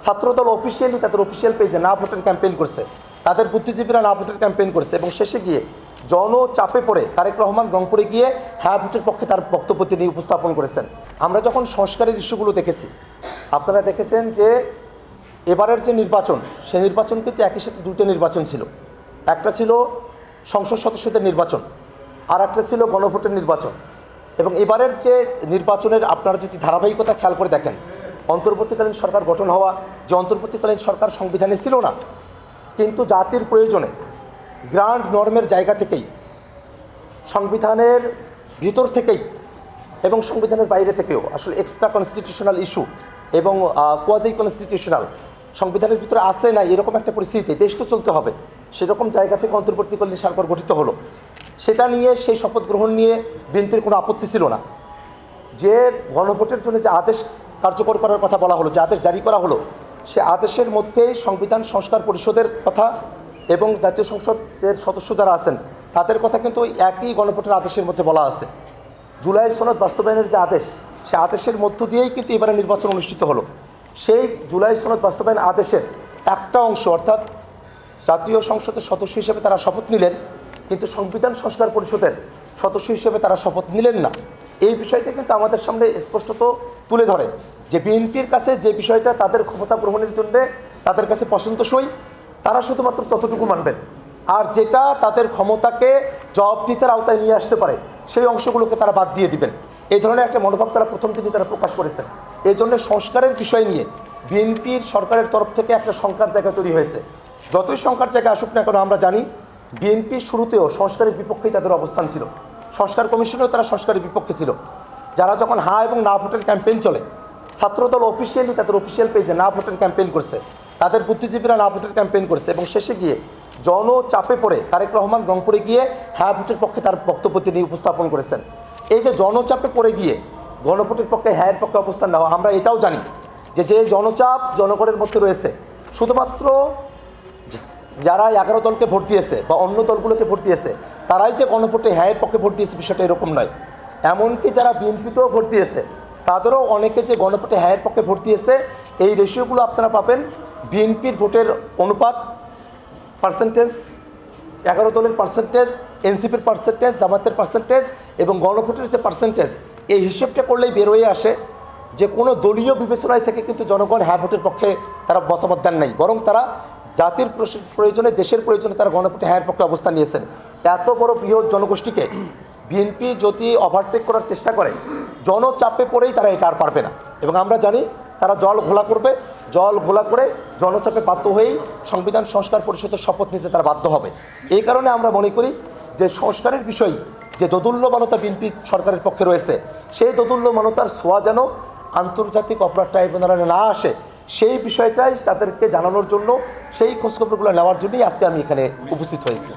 ছাত্রদল officially তাদের official পেজে না ভোটের ক্যাম্পেইন করছে, তাদের বুদ্ধিজীবীরা না ভোটের ক্যাম্পেইন করছে এবং শেষে গিয়ে জনচাপে পড়ে তারেক রহমান রংপুরে গিয়ে হ্যাঁ ভোটের পক্ষে তার বক্তব্য তিনি উপস্থাপন করেছেন। আমরা যখন সংস্কারের ইস্যুগুলো দেখেছি, আপনারা দেখেছেন যে এবারের যে নির্বাচন, সেই নির্বাচন কিন্তু একই সাথে দুটো নির্বাচন ছিল। একটা ছিল সংসদ সদস্যদের নির্বাচন, আর একটা ছিল গণভোটের নির্বাচন। এবং এবারের যে নির্বাচনের আপনারা যদি ধারাবাহিকতা খেয়াল করে দেখেন, অন্তর্বর্তীকালীন সরকার গঠন হওয়া, যে অন্তর্বর্তীকালীন সরকার সংবিধানে ছিল না, কিন্তু জাতির প্রয়োজনে গ্রান্ড নর্মের জায়গা থেকেই, সংবিধানের ভিতর থেকেই এবং সংবিধানের বাইরে থেকেও আসলে এক্সট্রা কনস্টিটিউশনাল ইস্যু এবং কোয়াজি কনস্টিটিউশনাল সংবিধানের ভিতরে আসে না এরকম একটা পরিস্থিতিতে দেশ তো চলতে হবে, সেরকম জায়গা থেকে অন্তর্বর্তীকালীন সরকার গঠিত হলো। সেটা নিয়ে সেই শপথ গ্রহণ নিয়ে বিএনপির কোনো আপত্তি ছিল না। যে গণভোটের জন্য যে আদেশ কার্যকর করার কথা বলা হলো, যে আদেশ জারি করা হলো, সে আদেশের মধ্যেই সংবিধান সংস্কার পরিষদের কথা এবং জাতীয় সংসদের সদস্য যারা আছেন তাদের কথা কিন্তু একই গণভোটের আদেশের মধ্যে বলা আছে। জুলাই সনদ বাস্তবায়নের যে আদেশ, সে আদেশের মধ্য দিয়েই কিন্তু এবারে নির্বাচন অনুষ্ঠিত হলো। সেই জুলাই সনদ বাস্তবায়ন আদেশের একটা অংশ, অর্থাৎ জাতীয় সংসদের সদস্য হিসেবে তারা শপথ নিলেন, কিন্তু সংবিধান সংস্কার পরিষদের সদস্য হিসেবে তারা শপথ নিলেন না। এই বিষয়টা কিন্তু আমাদের সামনে স্পষ্টত তুলে ধরে যে বিএনপির কাছে যে বিষয়টা তাদের ক্ষমতা গ্রহণের জন্য তাদের কাছে পছন্দসই, তারা শুধুমাত্র ততটুকু মানবেন, আর যেটা তাদের ক্ষমতাকে জবাবদিহিতার আওতায় নিয়ে আসতে পারে সেই অংশগুলোকে তারা বাদ দিয়ে দিবেন। এই ধরনের একটা মনোভাব তারা প্রথম দিনই তারা প্রকাশ করেছেন। এই জন্য সংস্কারের বিষয় নিয়ে বিএনপির সরকারের তরফ থেকে একটা শঙ্কার জায়গা তৈরি হয়েছে। যতই শঙ্কার জায়গা আসুক না কেন, আমরা জানি বিএনপি শুরুতেও সংস্কারের বিপক্ষেই তাদের অবস্থান ছিল, সংস্কার কমিশনেও তারা সংস্কারের বিপক্ষে ছিল। যারা যখন হ্যাঁ এবং না ভোটের ক্যাম্পেইন চলে, ছাত্রদল অফিসিয়ালি তাদের অফিসিয়াল পেজে না ভোটের ক্যাম্পেইন করছে, তাদের বুদ্ধিজীবীরা না ভোটের ক্যাম্পেইন করছে এবং শেষে গিয়ে জনচাপে পড়ে তারেক রহমান রংপুরে গিয়ে হ্যাঁ ভোটের পক্ষে তার বক্তব্য তিনি উপস্থাপন করেছেন। এই যে জনচাপে পড়ে গিয়ে গণভোটের পক্ষে হ্যাঁর পক্ষে অবস্থান নেওয়া, আমরা এটাও জানি যে জনচাপ জনগণের মধ্যে রয়েছে, শুধুমাত্র যারা 11 দলকে ভোট দিয়েছে বা অন্য দলগুলোকে ভোট দিয়েছে তারাই যে গণভোটে হ্যাঁর পক্ষে ভোট দিয়েছে বিষয়টা এরকম নয়। এমনকি যারা বিএনপিতেও ভোট দিয়েছে তাদেরও অনেকে যে গণভোটে হ্যাঁর পক্ষে ভোট দিয়েছে, এই রেশিওগুলো আপনারা পাবেন। বিএনপির ভোটের অনুপাত পার্সেন্টেজ, 11 দলের পার্সেন্টেজ, এনসিপির পার্সেন্টেজ, জামাতের পার্সেন্টেজ এবং গণভোটের যে পার্সেন্টেজ, এই হিসেবটা করলেই বের হয়ে আসে যে কোনো দলীয় বিবেচনায় থেকে কিন্তু জনগণ হ্যাঁ ভোটের পক্ষে তারা মতামত দেন নাই, বরং তারা জাতির প্রয়োজনে, দেশের প্রয়োজনে তারা গণভোটে হ্যাঁর পক্ষে অবস্থান নিয়েছেন। এত বড় বৃহৎ জনগোষ্ঠীকে বিএনপি যদি ওভারটেক করার চেষ্টা করে, জনচাপে পড়েই তারা এটা আর পারবে না। এবং আমরা জানি তারা জল ঘোলা করবে, জল ঘোলা করে জনচাপে বাধ্য হয়েই সংবিধান সংস্কার পরিষদের শপথ নিতে তারা বাধ্য হবে। এই কারণে আমরা মনে করি যে সংস্কারের বিষয় যে দোদুল্যমানতা বিএনপি সরকারের পক্ষে রয়েছে, সেই দোদুল্যমানতার ছোঁয়া যেন আন্তর্জাতিক অপরাধ ট্রাইব্যুনালে না আসে, সেই বিষয়টাই তাদেরকে জানানোর জন্য, সেই খোঁজখবরগুলো নেওয়ার জন্যই আজকে আমি এখানে উপস্থিত হয়েছি।